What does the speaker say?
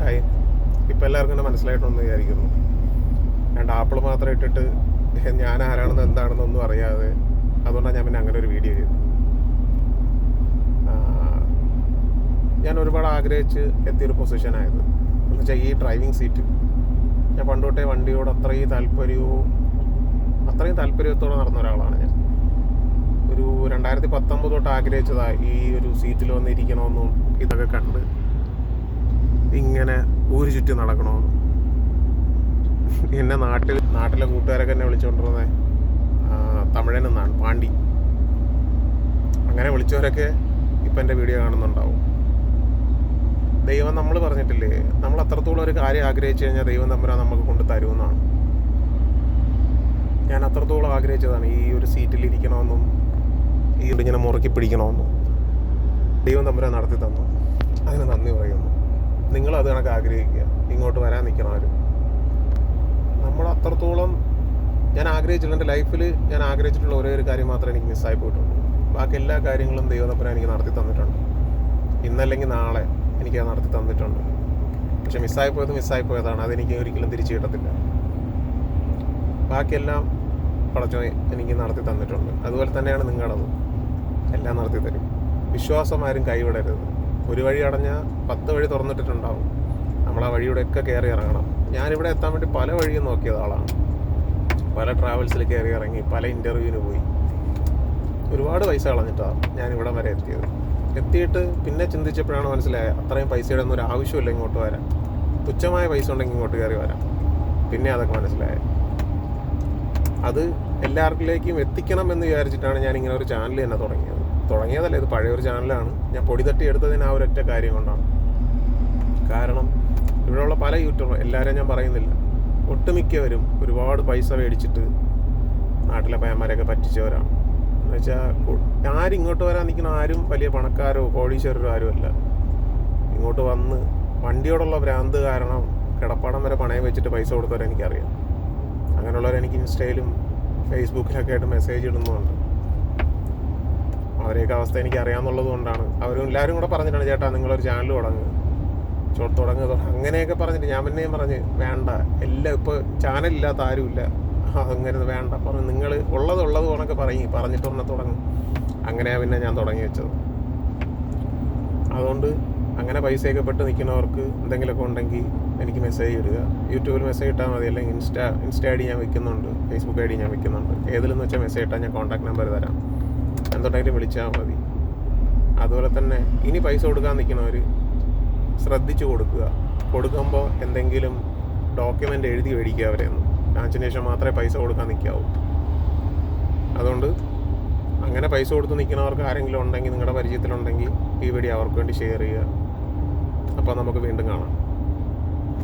Hi. ഇപ്പം എല്ലാവർക്കും എന്നെ മനസ്സിലായിട്ടൊന്നും വിചാരിക്കുന്നു. രണ്ട് ആപ്പിൾ മാത്രം ഇട്ടിട്ട് ഞാൻ ആരാണെന്ന് എന്താണെന്നൊന്നും അറിയാതെ, അതുകൊണ്ടാണ് ഞാൻ പിന്നെ അങ്ങനെ ഒരു വീഡിയോ ചെയ്തത്. ഞാൻ ഒരുപാട് ആഗ്രഹിച്ച് എത്തിയൊരു പൊസിഷനായത് എന്ന് വെച്ചാൽ ഈ ഡ്രൈവിംഗ് സീറ്റ്. ഞാൻ പണ്ട് തൊട്ടേ വണ്ടിയോട് അത്രയും താല്പര്യത്തോടെ നടന്ന ഒരാളാണ് ഞാൻ. ഒരു 2019 തൊട്ട് ആഗ്രഹിച്ചതാണ് ഈ ഒരു സീറ്റിൽ വന്നിരിക്കണമെന്നും ഇതൊക്കെ കണ്ട് ഇങ്ങനെ ഊര് ചുറ്റി നടക്കണമെന്നും. എന്നെ നാട്ടിലെ കൂട്ടുകാരൊക്കെ എന്നെ വിളിച്ചുകൊണ്ടിരുന്നത് തമിഴനെന്നാണ്, പാണ്ടി. അങ്ങനെ വിളിച്ചവരൊക്കെ ഇപ്പം എൻ്റെ വീഡിയോ കാണുന്നുണ്ടാവും. ദൈവം, നമ്മൾ പറഞ്ഞിട്ടില്ലേ, നമ്മൾ അത്രത്തോളം ഒരു കാര്യം ആഗ്രഹിച്ചു കഴിഞ്ഞാൽ ദൈവം തമ്പുരാൻ നമുക്ക് കൊണ്ട് തരുമെന്നാണ്. ഞാൻ അത്രത്തോളം ആഗ്രഹിച്ചതാണ് ഈ ഒരു സീറ്റിൽ ഇരിക്കണമെന്നും ഈ ഇങ്ങനെ മുറുക്കി പിടിക്കണമെന്നും. ദൈവം തമ്പുരാൻ നടത്തി തന്നു, അതിന് നന്ദി പറയുന്നു. നിങ്ങളത് കണക്ക് ആഗ്രഹിക്കുക, ഇങ്ങോട്ട് വരാൻ നിൽക്കണമാരും. നമ്മൾ അത്രത്തോളം ഞാൻ ആഗ്രഹിച്ചില്ല. എൻ്റെ ലൈഫിൽ ഞാൻ ആഗ്രഹിച്ചിട്ടുള്ള ഒരേ ഒരു കാര്യം മാത്രമേ എനിക്ക് മിസ്സായി പോയിട്ടുള്ളൂ. ബാക്കി എല്ലാ കാര്യങ്ങളും ദൈവം തമ്പുരാൻ എനിക്ക് നടത്തി തന്നിട്ടുണ്ട്. ഇന്നല്ലെങ്കിൽ നാളെ എനിക്കത് നടത്തി തന്നിട്ടുണ്ട്. പക്ഷെ മിസ്സായി പോയതാണ്. അതെനിക്ക് ഒരിക്കലും തിരിച്ചു കിട്ടത്തില്ല. ബാക്കിയെല്ലാം പടച്ചോ എനിക്ക് നടത്തി തന്നിട്ടുണ്ട്. അതുപോലെ തന്നെയാണ് നിങ്ങളത്. എല്ലാം നടത്തി തരും. വിശ്വാസം ആരും കൈവിടരുത്. ഒരു വഴി അടഞ്ഞാൽ 10 വഴി തുറന്നിട്ടിട്ടുണ്ടാവും. നമ്മൾ ആ വഴിയൂടെയൊക്കെ കയറി ഇറങ്ങണം. ഞാനിവിടെ എത്താൻ വേണ്ടി പല വഴിയും നോക്കിയത് ആളാണ്. പല ട്രാവൽസിൽ കയറി ഇറങ്ങി, പല ഇൻ്റർവ്യൂവിന് പോയി, ഒരുപാട് പൈസ കളഞ്ഞിട്ടാണ് ഞാനിവിടം വരെ എത്തിയിട്ട് പിന്നെ ചിന്തിച്ചപ്പോഴാണ് മനസ്സിലായത് അത്രയും പൈസയുടെ ഒന്നും ഒരു ആവശ്യമില്ല ഇങ്ങോട്ട് വരാൻ. തുച്ഛമായ പൈസ ഉണ്ടെങ്കിൽ ഇങ്ങോട്ട് കയറി വരാം. പിന്നെ അതൊക്കെ മനസ്സിലായത്. അത് എല്ലാവർക്കിലേക്കും എത്തിക്കണം എന്ന് വിചാരിച്ചിട്ടാണ് ഞാൻ ഇങ്ങനെ ഒരു ചാനൽ തന്നെ തുടങ്ങിയതല്ല, ഇത് പഴയൊരു ചാനലാണ്. ഞാൻ പൊടി തട്ടി എടുത്തതിന് ആ ഒരൊറ്റ കാര്യം കൊണ്ടാണ്. കാരണം ഇവിടെയുള്ള പല യൂട്യൂബർ, എല്ലാവരും ഞാൻ പറയുന്നില്ല, ഒട്ടുമിക്കവരും ഒരുപാട് പൈസ മേടിച്ചിട്ട് നാട്ടിലെ പയ്യന്മാരെയൊക്കെ പറ്റിച്ചവരാണ്. എന്ന് വെച്ചാൽ ആരും ഇങ്ങോട്ട് വരാൻ നിൽക്കുന്ന ആരും വലിയ പണക്കാരോ കോടീശ്വരരോ ആരുമല്ല. ഇങ്ങോട്ട് വന്ന് വണ്ടിയോടുള്ള ഭ്രാന്ത് കാരണം കിടപ്പാടം വരെ പണയം വെച്ചിട്ട് പൈസ കൊടുത്തവരെ എനിക്കറിയാം. അങ്ങനെയുള്ളവർ എനിക്ക് ഇൻസ്റ്റയിലും ഫേസ്ബുക്കിലൊക്കെ ആയിട്ട് മെസ്സേജ് ഇടുന്നുണ്ട്. അവരെയൊക്കെ അവസ്ഥ എനിക്ക് അറിയാമെന്നുള്ളത് കൊണ്ടാണ് അവരും എല്ലാവരും കൂടെ പറഞ്ഞിട്ടാണ്, ചേട്ടാ നിങ്ങളൊരു ചാനൽ തുടങ്ങുക അങ്ങനെയൊക്കെ പറഞ്ഞിട്ട് ഞാൻ പിന്നെയും പറഞ്ഞ് വേണ്ട, എല്ലാം ഇപ്പോൾ ചാനലില്ലാത്ത ആരുമില്ല, അങ്ങനെ വേണ്ട പറഞ്ഞു. നിങ്ങൾ ഉള്ളത് കണക്ക് പറഞ്ഞിട്ട് തുടങ്ങും. അങ്ങനെയാണ് പിന്നെ ഞാൻ തുടങ്ങി വെച്ചത്. അതുകൊണ്ട് അങ്ങനെ പൈസയൊക്കെ പെട്ട് നിൽക്കുന്നവർക്ക് എന്തെങ്കിലുമൊക്കെ ഉണ്ടെങ്കിൽ എനിക്ക് മെസ്സേജ് ഇടുക. യൂട്യൂബിൽ മെസ്സേജ് ഇട്ടാൽ മതി, അല്ലെങ്കിൽ ഇൻസ്റ്റ ഐ ഡി ഞാൻ വെക്കുന്നുണ്ട്, ഫേസ്ബുക്ക് ഐ ഡി ഞാൻ വെക്കുന്നുണ്ട്. ഏതിലെന്ന് വെച്ചാൽ മെസ്സേജ് ഇട്ടാൽ ഞാൻ കോൺടാക്ട് നമ്പർ തരാം, എന്തുണ്ടെങ്കിലും വിളിച്ചാൽ മതി. അതുപോലെ തന്നെ ഇനി പൈസ കൊടുക്കാൻ നിൽക്കുന്നവർ ശ്രദ്ധിച്ചു കൊടുക്കുമ്പോൾ എന്തെങ്കിലും ഡോക്യുമെൻ്റ് എഴുതി മേടിക്കുക അവരെയൊന്നും. അതിന് ശേഷം മാത്രമേ പൈസ കൊടുക്കാൻ നിൽക്കാവൂ. അതുകൊണ്ട് അങ്ങനെ പൈസ കൊടുത്ത് നിൽക്കുന്നവർക്ക് ആരെങ്കിലും ഉണ്ടെങ്കിൽ, നിങ്ങളുടെ പരിചയത്തിലുണ്ടെങ്കിൽ ഈ വീഡിയോ അവർക്ക് വേണ്ടി ഷെയർ ചെയ്യുക. അപ്പോൾ നമുക്ക് വീണ്ടും കാണാം.